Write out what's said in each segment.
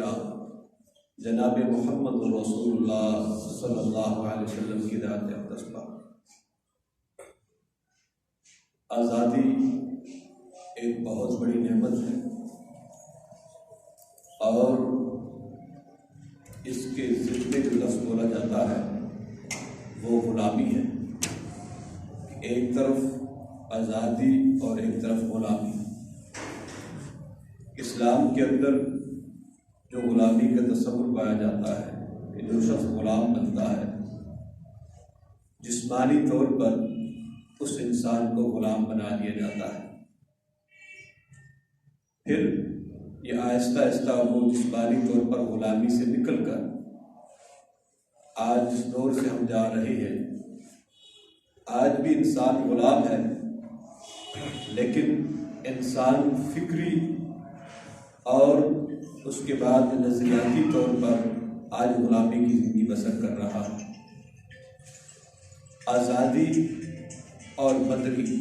کرام جناب محمد رسول اللہ صلی اللہ علیہ وسلم کی ذات اقدس پر آزادی ایک بہت بڑی نعمت ہے اور اس کے ضد میں جو لفظ بولا جاتا ہے وہ غلامی ہے۔ ایک طرف آزادی اور ایک طرف غلامی۔ اسلام کے اندر جو غلامی کا تصور پایا جاتا ہے کہ جو شخص غلام بنتا ہے جسمانی طور پر اس انسان کو غلام بنا دیا جاتا ہے، پھر یہ آہستہ آہستہ وہ جسمانی طور پر غلامی سے نکل کر آج جس دور سے ہم جا رہے ہیں، آج بھی انسان غلام ہے، لیکن انسان فکری اور اس کے بعد نظریاتی طور پر آج غلامی کی زندگی بسر کر رہا ہے۔ آزادی اور بندگی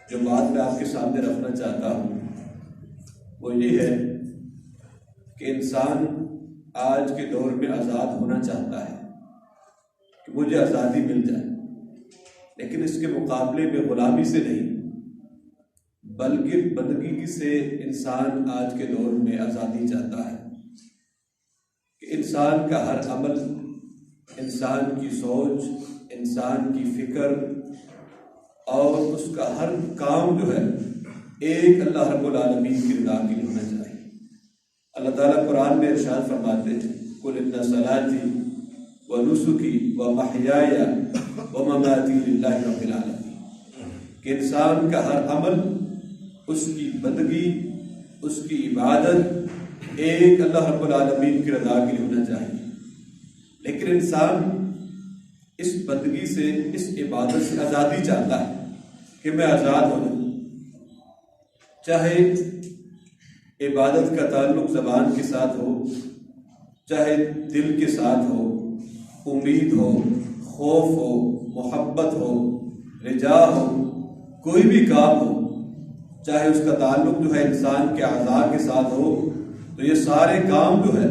جو بات میں آپ کے سامنے رکھنا چاہتا ہوں وہ یہ ہے کہ انسان آج کے دور میں آزاد ہونا چاہتا ہے کہ مجھے آزادی مل جائے، لیکن اس کے مقابلے میں غلامی سے نہیں بلکہ بندگی سے انسان آج کے دور میں آزادی چاہتا ہے کہ انسان کا ہر عمل، انسان کی سوچ، انسان کی فکر اور اس کا ہر کام جو ہے ایک اللہ رب العالمین کی رضا کے لیے ہونا چاہیے۔ اللہ تعالیٰ قرآن میں ارشاد فرماتے ہیں قُلْ إِنَّ صَلَاتِي وَنُسُكِي وَمَحْيَايَ وَمَمَاتِي لِلَّهِ رَبِّ الْعَالَمِينَ کہ انسان کا ہر عمل، اس کی بندگی، اس کی عبادت ایک اللہ رب العالمین کی رضا کے لیے ہونا چاہیے، لیکن انسان اس بندگی سے، اس عبادت سے آزادی چاہتا ہے کہ میں آزاد ہو جاؤں، چاہے عبادت کا تعلق زبان کے ساتھ ہو، چاہے دل کے ساتھ ہو، امید ہو، خوف ہو، محبت ہو، رجا ہو، کوئی بھی کام ہو، چاہے اس کا تعلق جو ہے انسان کے اعضاء کے ساتھ ہو، تو یہ سارے کام جو ہے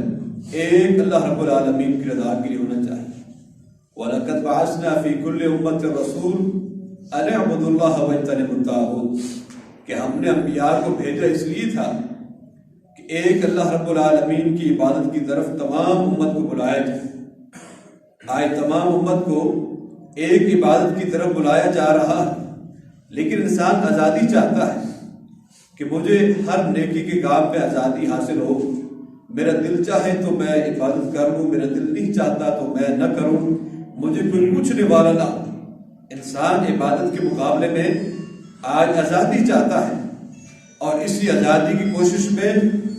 ایک اللہ رب العالمین کی رضا کے لیے ہونا چاہیے۔ وَلَقَدْ بَعَثْنَا فِي كُلِّ أُمَّةٍ رَسُولًا أَنِ اعْبُدُوا اللَّهَ وَاجْتَنِبُوا الطَّاغُوتَ کہ ہم نے انبیاء کو بھیجا اس لیے تھا کہ ایک اللہ رب العالمین کی عبادت کی طرف تمام امت کو بلایا جائے۔ آج تمام امت کو ایک عبادت کی طرف بلایا جا رہا ہے، لیکن انسان آزادی چاہتا ہے کہ مجھے ہر نیکی کے کام پہ آزادی حاصل ہو، میرا دل چاہے تو میں عبادت کر لوں، میرا دل نہیں چاہتا تو میں نہ کروں، مجھے کوئی پوچھنے والا نہ ہو۔ انسان عبادت کے مقابلے میں آج آزادی چاہتا ہے اور اسی آزادی کی کوشش میں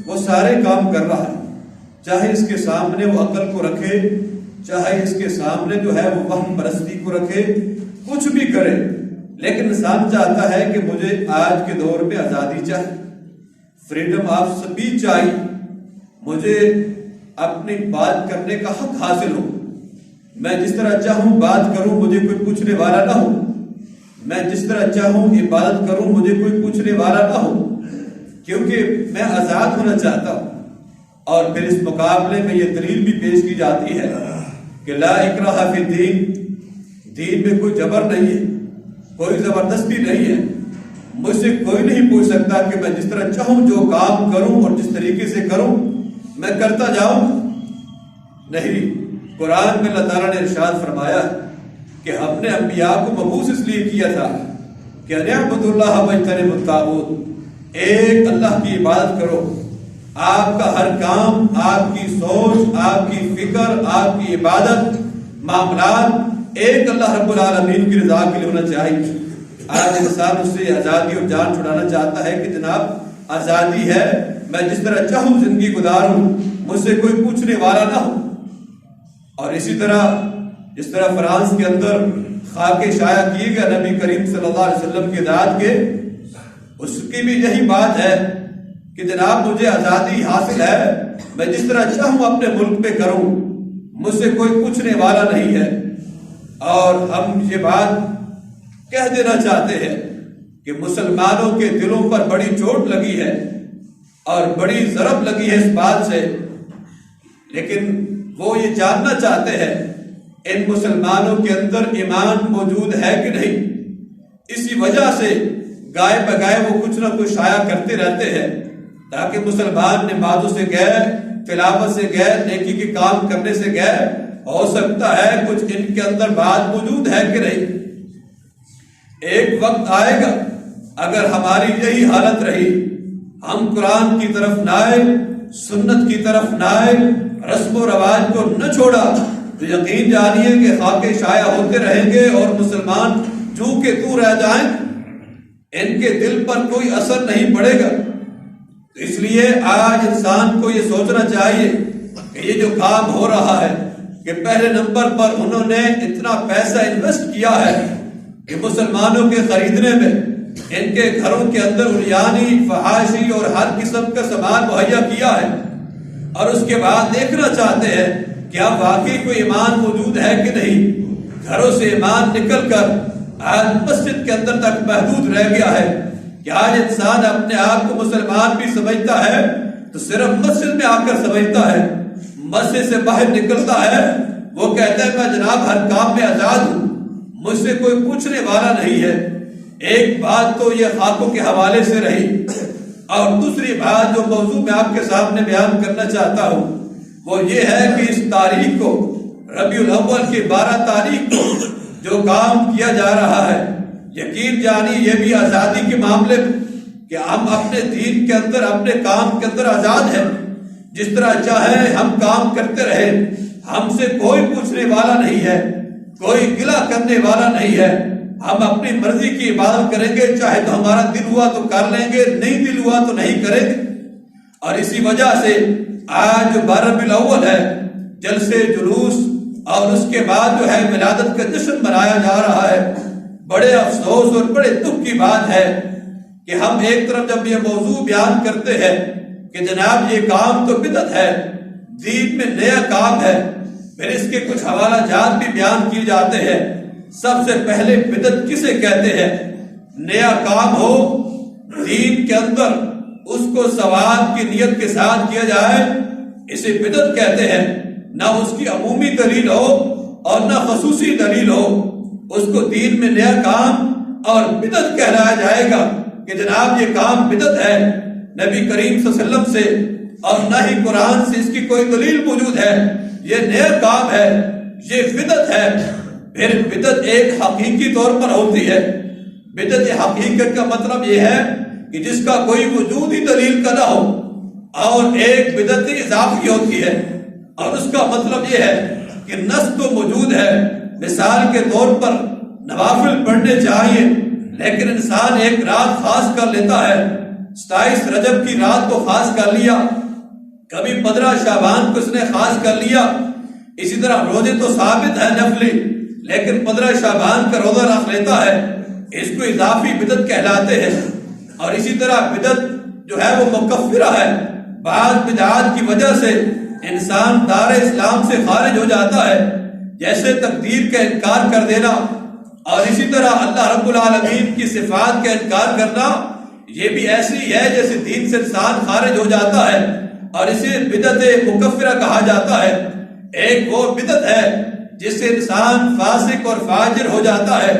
وہ سارے کام کر رہا ہے، چاہے اس کے سامنے وہ عقل کو رکھے، چاہے اس کے سامنے جو ہے وہ وہم پرستی کو رکھے، کچھ بھی کرے، لیکن انسان چاہتا ہے کہ مجھے آج کے دور میں آزادی چاہیے، فریڈم آف اسپیچ چاہیے، مجھے اپنی بات کرنے کا حق حاصل ہو، میں جس طرح چاہوں بات کروں، مجھے کوئی پوچھنے والا نہ ہو، میں جس طرح چاہوں عبادت کروں، مجھے کوئی پوچھنے والا نہ ہو، کیونکہ میں آزاد ہونا چاہتا ہوں۔ اور پھر اس مقابلے میں یہ دلیل بھی پیش کی جاتی ہے کہ لا اکراہ فی الدین، دین میں کوئی جبر نہیں ہے، کوئی زبردستی نہیں ہے، مجھ سے کوئی نہیں پوچھ سکتا کہ میں جس طرح چاہوں جو کام کروں اور جس طریقے سے کروں میں کرتا جاؤں، نہیں۔ قرآن میں اللہ تعالیٰ نے ارشاد فرمایا کہ ہم نے انبیاء کو مبعوث اس لیے کیا تھا کہ ان اعبدوا اللہ واجتنبوا الطاغوت، ایک اللہ کی عبادت کرو، آپ کا ہر کام، آپ کی سوچ، آپ کی فکر، آپ کی عبادت، معاملات ایک اللہ رب العالمین کی رضا کے لیے ہونا چاہیے۔ آج انسان اس سے آزادی اور جان چھڑانا چاہتا ہے کہ جناب آزادی ہے، میں جس طرح چاہوں زندگی گزاروں، مجھ سے کوئی پوچھنے والا نہ ہو۔ اور اسی طرح جس طرح فرانس کے اندر خاکے شائع کیے گئے نبی کریم صلی اللہ علیہ وسلم کی ذات کے، اس کی بھی یہی بات ہے کہ جناب مجھے آزادی حاصل ہے، میں جس طرح چاہوں اپنے ملک پہ کروں، مجھ سے کوئی پوچھنے والا نہیں ہے۔ اور ہم یہ بات کہہ دینا چاہتے ہیں کہ مسلمانوں کے دلوں پر بڑی چوٹ لگی ہے اور بڑی ضرب لگی ہے اس بات سے، لیکن وہ یہ جاننا چاہتے ہیں ان مسلمانوں کے اندر ایمان موجود ہے کہ نہیں۔ اسی وجہ سے گائے بگائے وہ کچھ نہ کچھ شائع کرتے رہتے ہیں تاکہ مسلمان نمازوں سے گئے، تلاوت سے گئے، نیکی کے کام کرنے سے گئے، ہو سکتا ہے کچھ ان کے اندر بات موجود ہے کہ نہیں۔ ایک وقت آئے گا اگر ہماری یہی حالت رہی، ہم قرآن کی طرف نہ آئے، سنت کی طرف نہ آئے، رسم و رواج کو نہ چھوڑا، تو یقین جانیے کہ خاکے شائع ہوتے رہیں گے اور مسلمان جو کہ تو رہ جائیں، ان کے دل پر کوئی اثر نہیں پڑے گا۔ تو اس لیے آج انسان کو یہ سوچنا چاہیے کہ یہ جو کام ہو رہا ہے کہ پہلے نمبر پر انہوں نے اتنا پیسہ انویسٹ کیا ہے کہ مسلمانوں کے خریدنے میں، ان کے گھروں کے اندر عریانی، فحاشی اور ہر قسم کا سامان مہیا کیا ہے، اور اس کے بعد دیکھنا چاہتے ہیں کیا واقعی کوئی ایمان موجود ہے کہ نہیں۔ گھروں سے ایمان نکل کر آج مسجد کے اندر تک محدود رہ گیا ہے کہ آج انسان اپنے آپ کو مسلمان بھی سمجھتا ہے تو صرف مسجد میں آ کر سمجھتا ہے، مسجد سے باہر نکلتا ہے وہ کہتا ہے میں جناب ہر کام میں آزاد ہوں، مجھ سے کوئی پوچھنے والا نہیں ہے۔ ایک بات تو یہ خاکوں کے حوالے سے رہی، اور دوسری بات جو موضوع میں آپ کے سامنے بیان کرنا چاہتا ہوں وہ یہ ہے کہ اس تاریخ کو، ربیع الاول کی 12 تاریخ کو جو کام کیا جا رہا ہے، یقین جانی یہ بھی آزادی کے معاملے میں کہ ہم اپنے دین کے اندر، اپنے کام کے اندر آزاد ہیں، جس طرح چاہیں ہم کام کرتے رہے، ہم سے کوئی پوچھنے والا نہیں ہے، کوئی گلہ کرنے والا نہیں ہے، ہم اپنی مرضی کی عبادت کریں گے، چاہے تو ہمارا دل ہوا تو کر لیں گے، نہیں دل ہوا تو نہیں کریں گے۔ اور اسی وجہ سے آج جو 12 ربیع الاول ہے، جلسے جلوس اور اس کے بعد جو ہے ولادت کا جشن منایا جا رہا ہے، بڑے افسوس اور بڑے دکھ کی بات ہے کہ ہم ایک طرف جب یہ موضوع بیان کرتے ہیں کہ جناب یہ کام تو بدعت ہے، دین میں نیا کام ہے، پھر اس کے کچھ حوالہ جات بھی بیان کیے جاتے ہیں۔ سب سے پہلے بدعت کسے کہتے ہیں؟ نیا کام ہو دین کے اندر، اس کو ثواب کی نیت کے ساتھ کیا جائے، اسے بدعت کہتے ہیں۔ نہ اس کی عمومی دلیل ہو اور نہ خصوصی دلیل ہو، اس کو دین میں نیا کام اور بدعت کہلایا جائے گا کہ جناب یہ کام بدعت ہے، نبی کریم صلی اللہ علیہ وسلم سے اور نہ ہی قرآن سے اس کی کوئی دلیل موجود ہے، یہ نیا کام ہے، یہ بدعت ہے۔ پھر بدعت ایک حقیقی طور پر ہوتی ہے۔ بدعت حقیقت کا مطلب یہ ہے کہ جس کا کوئی وجود ہی دلیل کا نہ ہو، اور ایک بدعت اضافی ہوتی ہے، اور اس کا مطلب یہ ہے کہ نص تو موجود ہے، مثال کے طور پر نوافل پڑھنے چاہیے، لیکن انسان ایک رات خاص کر لیتا ہے، 27 رجب کی رات کو خاص کر لیا، کبھی 15 شعبان کو اس نے خاص کر لیا۔ اسی طرح روزے تو ثابت ہے نفلی، لیکن 15 شعبان کا روزہ رکھ لیتا ہے، اس کو اضافی بدعت کہلاتے ہیں۔ اور اسی طرح بدعت جو ہے وہ مکفرہ ہے، بعض بدعات کی وجہ سے انسان دار اسلام سے خارج ہو جاتا ہے، جیسے تقدیر کا انکار کر دینا، اور اسی طرح اللہ رب العالمین کی صفات کا انکار کرنا، یہ بھی ایسی ہی ہے جیسے دین سے انسان خارج ہو جاتا ہے، اور اسے بدعت مکفرہ کہا جاتا ہے۔ ایک وہ بدعت ہے جس سے انسان فاسق اور فاجر ہو جاتا ہے،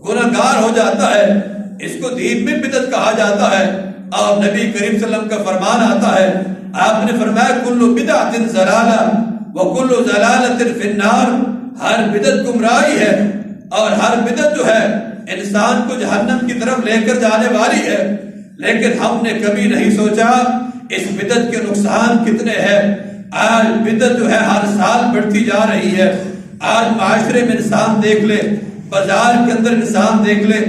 گناہگار ہو جاتا ہے، اس کو دین میں بدعت کہا جاتا ہے۔ اور نبی کریم صلی اللہ علیہ وسلم کا فرمان آتا ہے، آپ نے فرمایا کل بدعت ضلالہ وکل ضلالۃ فی النار، ہر بدعت گمراہی ہے اور ہر بدعت جو ہے انسان کو جہنم کی طرف لے کر جانے والی ہے۔ لیکن ہم نے کبھی نہیں سوچا اس بدعت کے نقصان کتنے ہیں۔ آج بدعت جو ہے ہر سال بڑھتی جا رہی ہے۔ آج معاشرے میں انسان دیکھ لے، بازار کے اندر انسان دیکھ لے،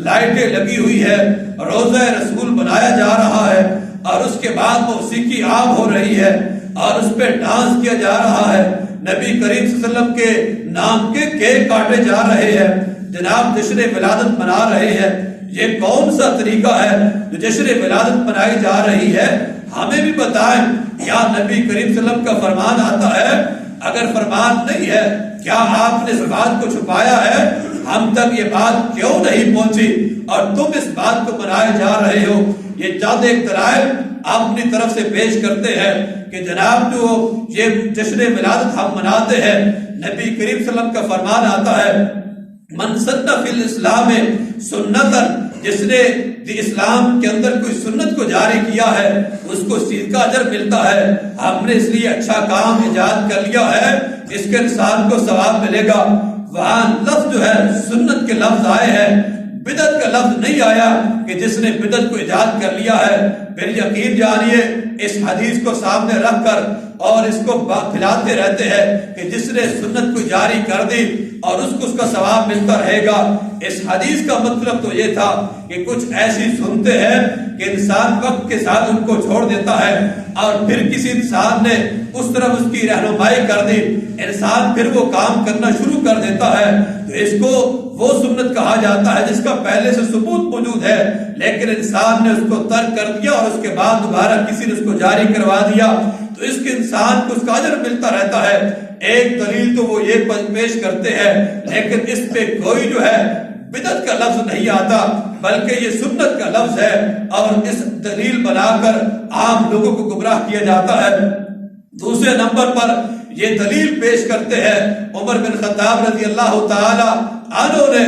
لائٹیں لگی ہوئی ہے، روضہ رسول بنایا جا رہا ہے، اور اس کے بعد موسیقی عام ہو رہی ہے اور اس پہ ڈانس کیا جا رہا ہے، نبی کریم صلی اللہ علیہ وسلم کے نام کے کیک کاٹے جا رہے ہیں، جناب جشن ولادت منا رہے ہیں۔ یہ کون سا طریقہ ہے جو جشن ولادت منائی جا رہی ہے؟ ہمیں بھی بتائیں، کیا نبی کریم صلی اللہ علیہ وسلم کا فرمان آتا ہے؟ اگر فرمان نہیں ہے، کیا آپ نے اس بات کو چھپایا ہے؟ ہم تک یہ بات کیوں نہیں پہنچی اور تم اس بات کو منائے جا رہے ہو؟ یہ چند ایک دلائل اپنی طرف سے پیش کرتے ہیں کہ جناب جو یہ جشن ولادت ہم مناتے ہیں، نبی کریم صلی اللہ علیہ وسلم کا فرمان آتا ہے من سن فی الاسلام سنتن، جس نے اسلام کے اندر کوئی سنت کو جاری کیا ہے اس کو اس چیز کا اجر ملتا ہے۔ ہم نے اس لیے اچھا کام ایجاد کر لیا ہے، اس کے انسان کو ثواب ملے گا۔ وہاں لفظ جو ہے سنت کے لفظ آئے ہیں، بدعت کا لفظ نہیں آیا کہ جس نے بدعت کو ایجاد کر لیا ہے۔ پھر یقین جانیے اس حدیث کو سامنے رکھ کر اور اس کو پھیلاتے رہتے ہیں کہ جس نے سنت کو جاری کر دی اور اس کو اس کا ثواب ملتا رہے گا۔ اس حدیث کا مطلب تو یہ تھا کہ کچھ ایسی سنتے ہیں کہ انسان وقت کے ساتھ ان کو چھوڑ دیتا ہے اور پھر کسی انسان نے اس طرف اس کی رہنمائی کر دی، انسان پھر وہ کام کرنا شروع کر دیتا ہے، تو اس کو وہ سنت کہا جاتا ہے جس کا پہلے سے ثبوت موجود ہے، لیکن انسان نے اس کو ترک کر دیا اور اس کے بعد دوبارہ کسی نے اس کو جاری کروا دیا، تو اس کے انسان کو اس کا اجر ملتا رہتا ہے۔ ایک دلیل تو وہ یہ پیش کرتے ہیں، لیکن اس پہ کوئی جو ہے بدعت کا لفظ نہیں آتا بلکہ یہ سنت کا لفظ ہے، اور اس دلیل بنا کر عام لوگوں کو گمراہ کیا جاتا ہے۔ دوسرے نمبر پر یہ دلیل پیش کرتے ہیں عمر بن خطاب رضی اللہ تعالی عنہ نے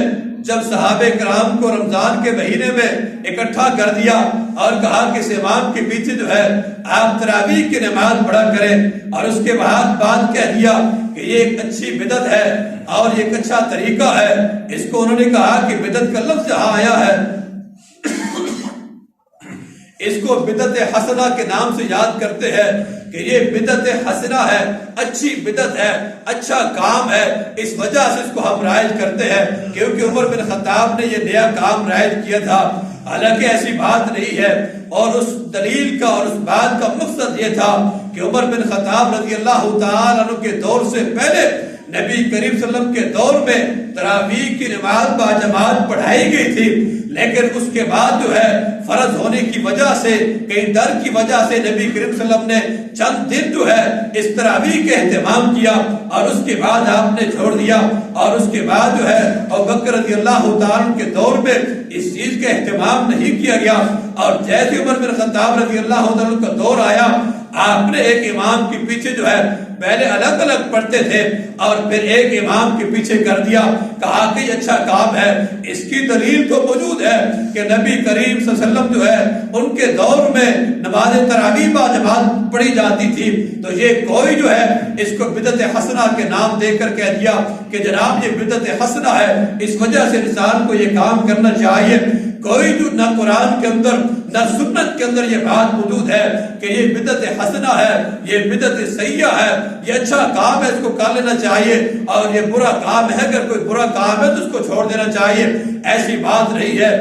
جب صحابہ کرام کو رمضان کے مہینے میں اکٹھا کر دیا اور کہا کہ اس امام کے پیچھے جو ہے آپ تراویح کی نماز پڑھا کریں، اور اس کے بعد بات کہہ دیا کہ یہ ایک اچھی بدعت ہے اور یہ ایک اچھا طریقہ ہے، اس کو انہوں نے کہا کہ بدعت کا لفظ جہاں آیا ہے اس کو بدعت حسنہ کے نام سے یاد کرتے ہیں کہ یہ بدعت حسنہ ہے، اچھی بدعت ہے، اچھا کام ہے، اس وجہ سے اس کو ہم رائج کرتے ہیں کیونکہ عمر بن خطاب نے یہ نیا کام رائج کیا تھا۔ حالانکہ ایسی بات نہیں ہے، اور اس دلیل کا اور اس بات کا مقصد یہ تھا کہ عمر بن خطاب رضی اللہ تعالیٰ عنہ کے دور سے پہلے نبی کریم صلی اللہ علیہ وسلم کے دور میں تراویح کی نماز باجماعت پڑھائی گئی تھی، لیکن اس کے بعد جو ہے فرض ہونے کی وجہ سے، کئی ڈر کی وجہ سے نبی کریم صلی اللہ علیہ وسلم نے چند دن جو ہے اس تراویح کے اہتمام کیا اور اس کے بعد آپ نے چھوڑ دیا، اور اس کے بعد جو ہے ابوبکر رضی اللہ تعالیٰ کے دور میں اس چیز کا اہتمام نہیں کیا گیا، اور جیسے عمر بن خطاب رضی اللہ تعالیٰ کا دور آیا آپ نے ایک امام کے پیچھے جو ہے پہلے الگ الگ پڑھتے تھے اور پھر ایک امام کے پیچھے کر دیا، کہا کہ یہ اچھا کام ہے۔ اس کی دلیل تو موجود ہے کہ نبی کریم صلی اللہ علیہ وسلم جو ہے ان کے دور میں نماز تراویح باجماعت پڑھی جاتی تھی، تو یہ کوئی جو ہے اس کو بدعت حسنہ کے نام دے کر کہہ دیا کہ جناب یہ بدعت حسنہ ہے، اس وجہ سے انسان کو یہ کام کرنا چاہیے۔ کوئی جو نہ قرآن کے اندر نہ سنت کے اندر یہ بات موجود ہے کہ یہ بدعت حسنہ ہے، یہ بدعت سیئہ ہے، یہ اچھا کام ہے اس کو کر لینا چاہیے، اور یہ برا کام ہے اگر کوئی برا کام ہے تو اس کو چھوڑ دینا چاہیے، ایسی بات نہیں ہے۔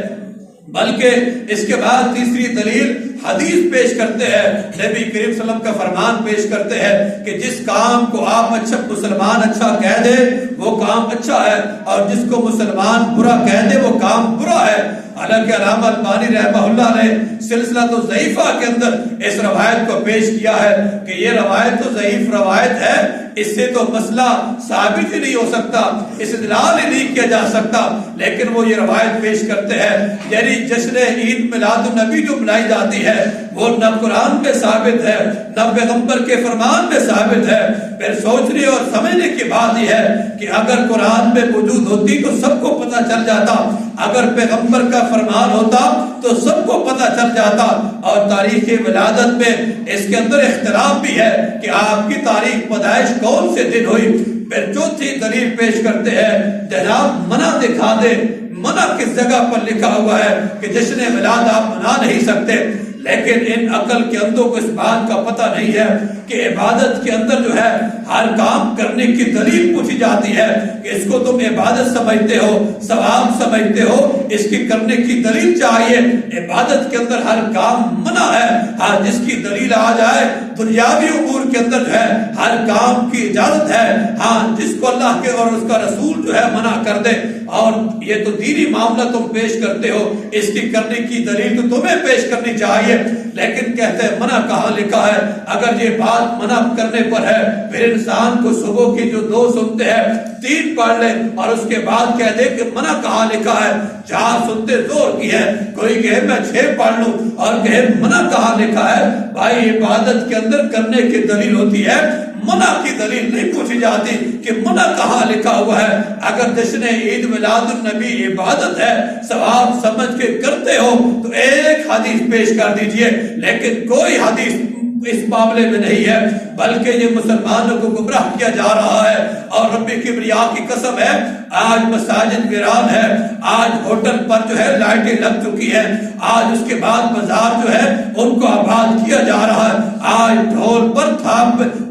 بلکہ اس کے بعد تیسری دلیل حدیث پیش کرتے ہیں، نبی کریم صلی اللہ علیہ وسلم کا فرمان پیش کرتے ہیں کہ جس کام کو آپ اچھا مسلمان اچھا کہہ دے وہ کام اچھا ہے، اور جس کو مسلمان برا کہہ دے وہ کام برا ہے۔ حالانکہ علامہ البانی رحمہ اللہ نے سلسلہ تو ضعیفہ کے اندر اس روایت کو پیش کیا ہے کہ یہ روایت تو ضعیف روایت ہے، اس سے تو مسئلہ ثابت ہی نہیں ہو سکتا، استدلال ہی نہیں کیا جا سکتا، لیکن وہ یہ روایت پیش کرتے ہیں یعنی جشن عید میلاد النبی جو منائی جاتی ہے وہ نہ قرآن میں ثابت ہے نہ پیغمبر کے فرمان میں ثابت ہے۔ پھر سوچنے اور سمجھنے کی بات یہ ہے کہ اگر قرآن میں موجود ہوتی تو سب کو پتہ چل جاتا، اگر پیغمبر کا فرمان ہوتا تو سب کو پتہ چل جاتا، اور تاریخ ولادت میں اس کے اندر اختلاف بھی ہے کہ آپ کی تاریخ پیدائش کون سے دن ہوئی۔ پھر چوتھی دلیل پیش کرتے ہیں جناب منع دکھا دے، منع کس جگہ پر لکھا ہوا ہے کہ جشن میلاد آپ منا نہیں سکتے، لیکن ان عقل کے اندوں کو اس بات کا پتہ نہیں ہے کہ عبادت کے اندر جو ہے ہر کام کرنے کی دلیل پوچھی جاتی ہے کہ اس کو تم عبادت سمجھتے ہو، ثواب سمجھتے ہو، اس کی کرنے کی دلیل چاہیے۔ عبادت کے اندر ہر کام منع ہے، ہاں جس کی دلیل آ جائے دنیاوی امور کے اندر جو ہے ہر کام کی اجازت ہے، ہاں جس کو اللہ کے اور اس کا رسول جو ہے منع کر دے، اور یہ تو دینی معاملہ تم پیش کرتے ہو، اس کی کرنے کی دلیل تو تمہیں پیش کرنی چاہیے، لیکن کہتے ہیں منع کہاں لکھا ہے؟ اگر یہ بات منع کرنے پر ہے پھر انسان کو صبح کی جو دو سنتے ہیں تین پڑھ لے اور اس کے بعد کہہ دے کہ منع کہاں لکھا ہے، جہاں سنتے زور کی ہے، کوئی کہے میں 6 پڑھ لوں اور کہے منع کہاں لکھا ہے۔ بھائی عبادت کے اندر کرنے کی دلیل ہوتی ہے، منع کی دلیل نہیں پوچھی جاتی کہ منع کہاں لکھا ہوا ہے۔ اگر جشن عید میلاد النبی عبادت ہے، ثواب سمجھ کے کرتے ہو تو ایک حدیث پیش کر دیجئے، لیکن کوئی حدیث اس معاملے میں نہیں ہے، بلکہ یہ مسلمانوں کو گمراہ کیا جا رہا ہے۔ اور رب کبریا کی قسم ہے، آج مساجد ویران ہے، آج ہوٹل پر جو ہے لائٹیں لگ چکی ہیں، آج اس کے بعد بازار جو ہے ان کو آباد کیا جا رہا ہے، آج ڈھول پر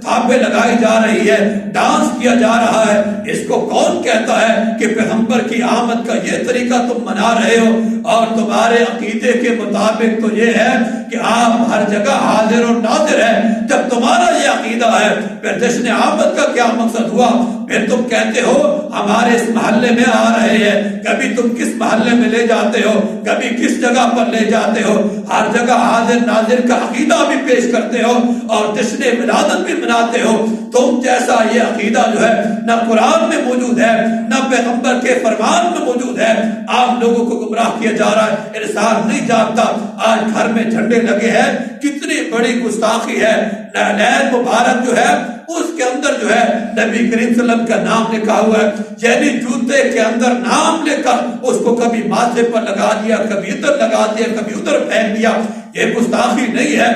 تھاپے لگائی جا رہی ہے، ڈانس کیا جا رہا ہے۔ اس کو کون کہتا ہے کہ پیغمبر کی آمد کا یہ طریقہ تم منا رہے ہو؟ اور تمہارے عقیدے کے مطابق تو یہ ہے کہ آپ ہر جگہ حاضر اور ناظر ہیں۔ جب تمہارا یہ عقیدہ ہے، پھر جشن آمد کا کیا مقصد ہوا؟ پھر تم کہتے ہو ہمارے اس محلے میں آ رہے ہیں، کبھی تم کس محلے میں لے جاتے ہو، کبھی کس جگہ پر لے جاتے ہو، ہر جگہ حاضر ناظر کا عقیدہ بھی پیش کرتے ہو اور جشن ولادت بھی مناتے ہو۔ تم جیسا یہ عقیدہ جو ہے نہ قرآن میں موجود ہے، نہ پیغمبر کے فرمان میں موجود ہے، عام لوگوں کو گمراہ کیا جا رہا ہے۔ انسان نہیں جانتا آج گھر میں جھنڈے لگے ہیں، کتنی بڑی گستاخی ہے۔ نعلین مبارک جو ہے اس کے اندر جو ہے نبی کریم صلی اللہ علیہ وسلم کا نام لکھا ہوا ہے، یعنی جوتے کے اندر نام لے کر اس کو کبھی ماتھے پر لگا دیا، کبھی ادھر لگا دیا، کبھی ادھر پھینک دیا۔ یہ گستاخی نہیں ہے۔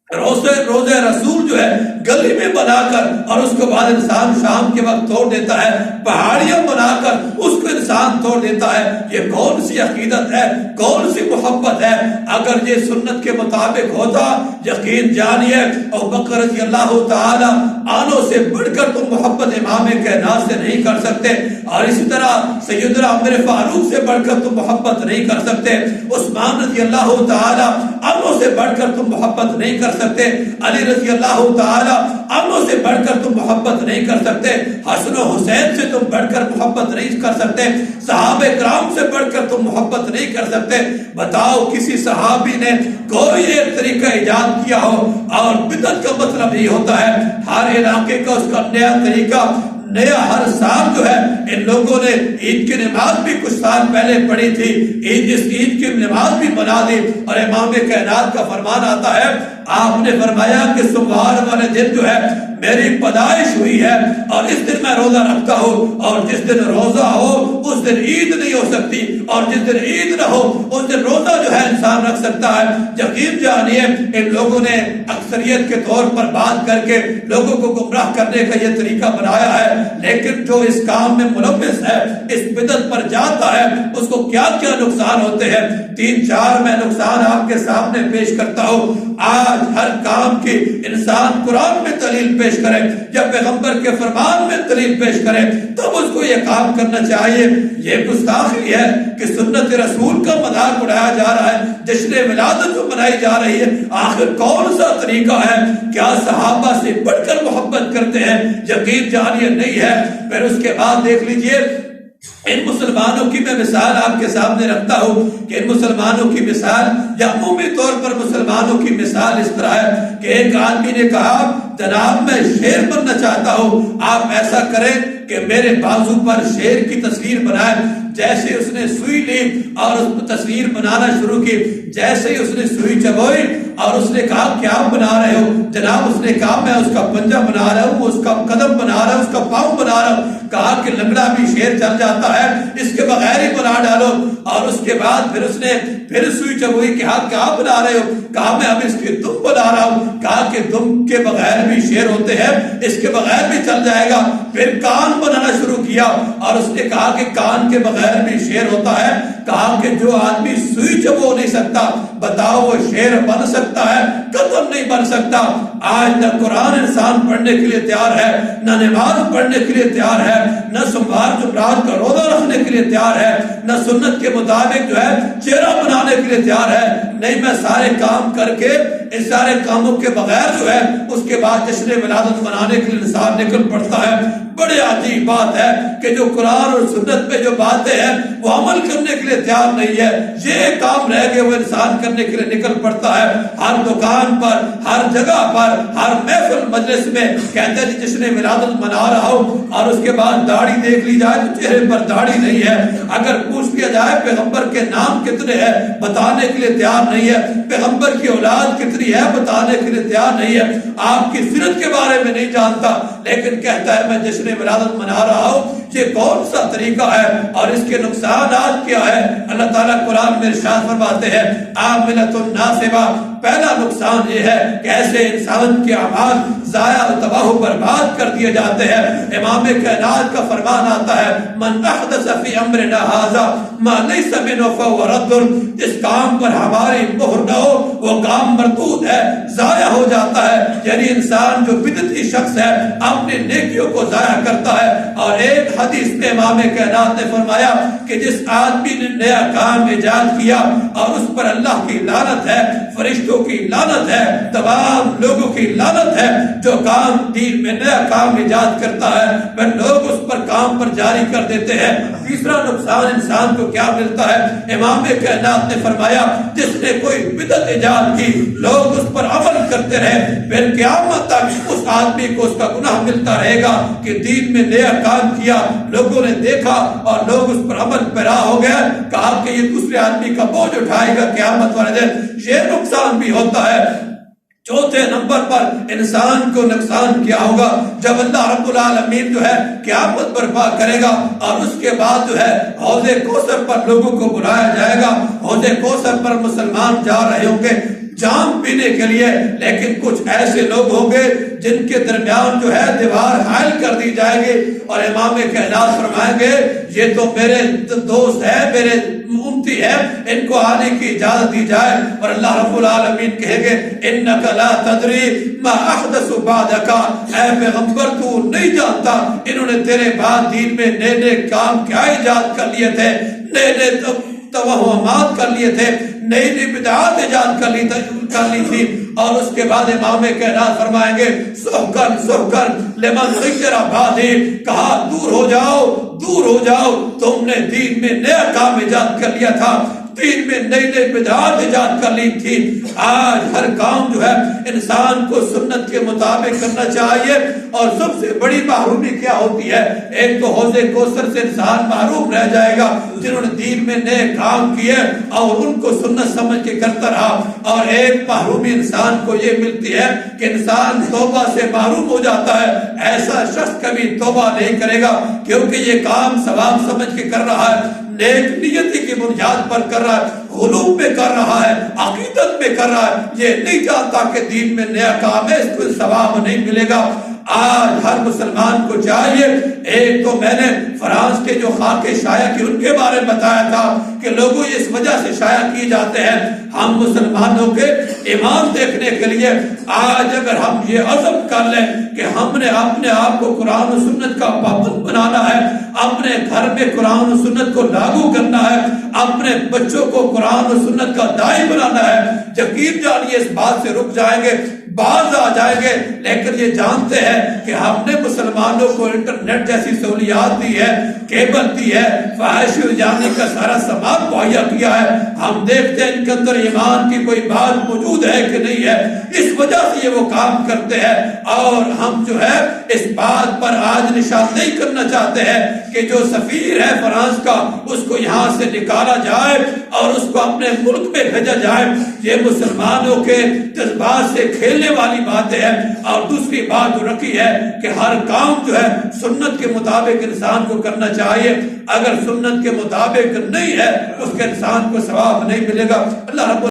روزے رسول جو ہے گلی میں بنا کر اور اس کے بعد انسان شام کے وقت توڑ دیتا ہے، پہاڑیاں بنا کر اس کو انسان توڑ دیتا ہے۔ یہ کون سی عقیدت ہے، کون سی محبت ہے؟ اگر یہ سنت کے مطابق ہوتا، یقین جانیے ابوبکر رضی اللہ تعالی عنہ سے بڑھ کر تم محبت امام کائنات سے نہیں کر سکتے، اور اسی طرح سیدنا عمر فاروق سے بڑھ کر تم محبت نہیں کر سکتے، عثمان رضی اللہ تعالی عنہ سے بڑھ کر تم محبت نہیں کر سکتے، علی رضی اللہ تعالی عنہ سے بڑھ کر تم محبت نہیں کر سکتے، حسن و حسین سے تم بڑھ کر محبت نہیں کر سکتے، صحابہ کرام سے بڑھ کر تم محبت نہیں کر سکتے۔ بتاؤ کسی صحابی نے کوئی ایک طریقہ ایجاد کیا ہو؟ اور بدعت کا مطلب یہ ہوتا ہے ہر علاقے کا اس کا نیا طریقہ، نیا ہر سال جو ہے ان لوگوں نے عید کی نماز بھی کچھ سال پہلے پڑھی تھی، اس عید کی نماز بھی بنا دی، اور امام کائنات کا فرمان آتا ہے، آپ نے فرمایا کہ سوموار والے دن جو ہے میری پیدائش ہوئی ہے اور اس دن میں روزہ رکھتا ہوں، اور جس دن روزہ ہو اس دن عید نہیں ہو سکتی، اور جس دن عید نہ ہو اس دن روزہ جو ہے انسان رکھ سکتا ہے۔ یقین جانیے ان لوگوں نے اکثریت کے طور پر بات کر کے لوگوں کو گمراہ کرنے کا یہ طریقہ بنایا ہے، لیکن جو اس کام میں ملوث ہے، اس بدعت پر جاتا ہے، اس کو کیا کیا نقصان ہوتے ہیں۔ 3-4 میں نقصان آپ کے سامنے پیش کرتا ہوں۔ آج ہر کام کی انسان قرآن میں دلیل پیش کرے یا پیغمبر کے فرمان میں دلیل پیش کرے تب اس کو یہ کام کرنا چاہیے۔ یہ گستاخی ہے کہ سنت رسول کا مذاق اڑایا جا رہا ہے، جشن ولادت منائی جا رہی ہے۔ آخر کون سا طریقہ ہے؟ کیا صحابہ سے بڑھ کر محبت کرتے ہیں؟ یقین جانیے نہیں ہے۔ پھر اس کے بعد دیکھ لیجئے ان مسلمانوں کی میں مثال آپ کے سامنے رکھتا ہوں کہ ان مسلمانوں کی مثال یا عمومی طور پر مسلمانوں کی مثال اس طرح ہے کہ ایک آدمی نے کہا جناب میں شیر بننا چاہتا ہوں، آپ ایسا کریں کہ میرے بازو پر شیر کی تصویر بنائیں۔ جیسے اس نے سوئی لی اور اس پر تصویر بنانا شروع کی، جیسے ہی اس نے سوئی چبوئی اور اس نے کہا کیا بنا رہے ہو؟ جناب اس نے کہا میں اس کا پنجہ بنا رہا ہوں، اس کا قدم بنا رہا ہوں، اس کا پاؤں بنا رہا ہوں۔ کہا کہ لنگڑا بھی شیر چل جاتا ہے، اس کے بغیر ہی بنا ڈالو۔ اور اس کے بعد پھر اس نے پھر سوئی چبوئی، کہا کیا بنا رہے ہو؟ کہا میں اب اس کی دم بنا رہا ہوں۔ کہا کہ دم کے بغیر بھی شیر ہوتے ہیں، اس کے بغیر بھی چل جائے گا۔ پھر کان بنانا شروع کیا اور اس نے کہا کہ کان کے بغیر بھی شیر ہوتا ہے۔ کہا کہ جو آدمی سوئی چبو نہیں سکتا بتاؤ وہ شیر بن سکتا ہے؟ قدم نہیں بن سکتا۔ آج نہ قرآن انسان پڑھنے کے لیے تیار ہے، نہ نماز پڑھنے کے لیے تیار ہے، نہ سوموار جمعرات کا روزہ رکھنے کے لیے تیار ہے، نہ سنت کے مطابق جو ہے چہرہ بنانے کے لیے تیار ہے۔ نہیں میں سارے کام کر کے ان سارے کاموں کے بغیر جو ہے اس کے بعد جشن ولادت منانے کے لیے انسان نکل پڑتا ہے۔ بڑے عجیب بات ہے کہ جو قرآن اور سنت پہ جو باتیں ہیں وہ عمل کرنے کے لیے تیار نہیں ہے، یہ کام رہ گئے وہ انسان کرنے کے لیے نکل پڑتا ہے۔ ہر دکان پر، ہر جگہ پر ہر محفل مجلس میں کہتے ہیں جس نے ولادت منا رہا ہو اور اس کے بعد داڑھی دیکھ لی جائے تو چہرے پر داڑھی نہیں ہے، اگر پوچھ لیا جائے پیغمبر کے نام کتنے ہیں بتانے کے لیے تیار نہیں ہے، پیغمبر کی اولاد کتنی ہے بتانے کے لیے تیار نہیں ہے، آپ کی سیرت کے بارے میں نہیں جانتا، لیکن کہتا ہے میں جشن ولادت منا رہا ہوں۔ یہ کون سا طریقہ ہے اور اس کے نقصانات کیا ہے؟ اللہ تعالیٰ قرآن میں ارشاد فرماتے ہیں عاملۃ ناصبہ، پہلا نقصان یہ ہے کہ ایسے انسان کے اعمال ضائع و تباہ و برباد کر دیے جاتے ہیں۔ امام کائنات کا فرمان آتا ہے من احدث فی امرنا ھذا ما لیس منہ فہو رد، جس کام پر ہماری مہر نہ ہو وہ کام مردود ہے، ضائع ہو جاتا ہے۔ یعنی انسان جو بدعتی شخص ہے اپنی نیکیوں کو ضائع کرتا ہے۔ اور ایک حدیث میں امام کائنات نے فرمایا کہ جس آدمی نے نیا کام ایجاد کیا اور اس پر اللہ کی لعنت ہے، فرشتوں کی لعنت ہے، تمام لوگوں کی لعنت ہے، جو کام دین میں نیا کام ایجاد کرتا ہے وہ لوگ اس پر کام پر جاری کر دیتے ہیں۔ تیسرا نقصان انسان کو کیا ملتا ہے؟ امام کائنات نے فرمایا جس نے کوئی بدعت ایجاد کی لوگ اس پر عمل کرتے رہے، پھر قیامت تک اس آدمی کو اس کا گناہ ملتا رہے گا کہ دین میں نیا کام کیا، لوگوں نے دیکھا اور لوگ اس پر عمل پیرا ہو گئے، کہا کہ یہ دوسرے آدمی کا بوجھ اٹھائے گا قیامت والے دن۔ یہ نقصان بھی ہوتا ہے۔ چوتھے نمبر پر انسان کو نقصان کیا ہوگا جب اللہ رب العالمین جو ہے قیامت برپا کرے گا اور اس کے بعد جو ہے حوض کوثر پر لوگوں کو بلایا جائے گا۔ حوض کوثر پر مسلمان جا رہے ہوں گے جام پینے کے لیے، لیکن کچھ ایسے لوگ ہوں گے جن کے درمیان جو ہے دیوار حائل کر دی جائے گی اور امام کائنات فرمائیں گے یہ تو میرے دوست ہے، میرے امتی ہے، ان کو آنے کی اجازت دی جائے۔ اور اللہ رب العالمین کہیں گے انک لا تدری ما احدث بعدک، اے پیغمبر تو نہیں جانتا انہوں نے تیرے بعد دین میں نئے نئے کام کیا ایجاد کر لیے تھے، نئے توہمات کر لیے تھے، نئی نئی بدعات ایجاد کر لی تھی۔ اور اس کے بعد امام کائنات فرمائیں گے سحقن سحقن لمن غیر بعدی، کہا دور ہو جاؤ دور ہو جاؤ، تم نے دین میں نیا کام ایجاد کر لیا تھا، دین میں نئی نئی بدعات ایجاد کر لی تھی۔ آج ہر کام جو ہے انسان کو سنت کے مطابق کرنا چاہیے۔ اور سب سے بڑی محرومی کیا ہوتی ہے؟ ایک تو حوض کوثر سے انسان محروم رہ جائے گا جنہوں نے دین میں نئے کام کیے اور ان کو سنت سمجھ کے کرتا رہا، اور ایک محرومی انسان کو یہ ملتی ہے کہ انسان توبہ سے محروم ہو جاتا ہے۔ ایسا شخص کبھی توبہ نہیں کرے گا کیونکہ یہ کام ثواب سمجھ کے کر رہا ہے، نیک نیتی کی بنیاد پر کر رہا ہے، غلوب میں کر رہا ہے، عقیدت میں کر رہا ہے، یہ نہیں جانتا کہ دین میں نیا کام ہے اس کو ثواب نہیں ملے گا۔ آج ہر مسلمان کو چاہیے، ایک تو میں نے فرانس کے جو خاکے شائع کی ان کے بارے میں بتایا تھا کہ لوگوں اس وجہ سے شائع کیے جاتے ہیں، ہم مسلمانوں کے ایمان دیکھنے کے لیے۔ آج اگر ہم یہ عزم کر لیں کہ ہم نے اپنے آپ کو قرآن و سنت کا پابند بنانا ہے، اپنے گھر میں قرآن و سنت کو لاگو کرنا ہے، اپنے بچوں کو قرآن و سنت کا داعی بنانا ہے، یقین جانیے اس بات سے رک جائیں گے، باز آ جائیں گے۔ لیکن یہ جانتے ہیں کہ ہم نے مسلمانوں کو انٹرنیٹ جیسی سہولیات دی ہے، کیبل دی ہے، فحاشی جانے کا سارا سامان مہیا کیا ہے، ہم دیکھتے ہیں ان کے اندر ایمان کی کوئی بات موجود ہے کہ نہیں ہے، اس وجہ سے یہ وہ کام کرتے ہیں۔ اور ہم جو ہے اس بات پر آج نشاندہی کرنا چاہتے ہیں کہ جو سفیر ہے فرانس کا اس کو یہاں سے نکالا جائے اور اس کو اپنے ملک میں بھیجا جائے۔ یہ مسلمانوں کے جذبات سے کھیلنے والی بات ہے۔ اور دوسری بات جو رکھی ہے کہ ہر کام جو ہے سنت کے مطابق انسان کو کرنا چاہیے، اگر سنت کے مطابق نہیں ہے اس کے انسان کو ثواب نہیں ملے گا۔ اللہ رب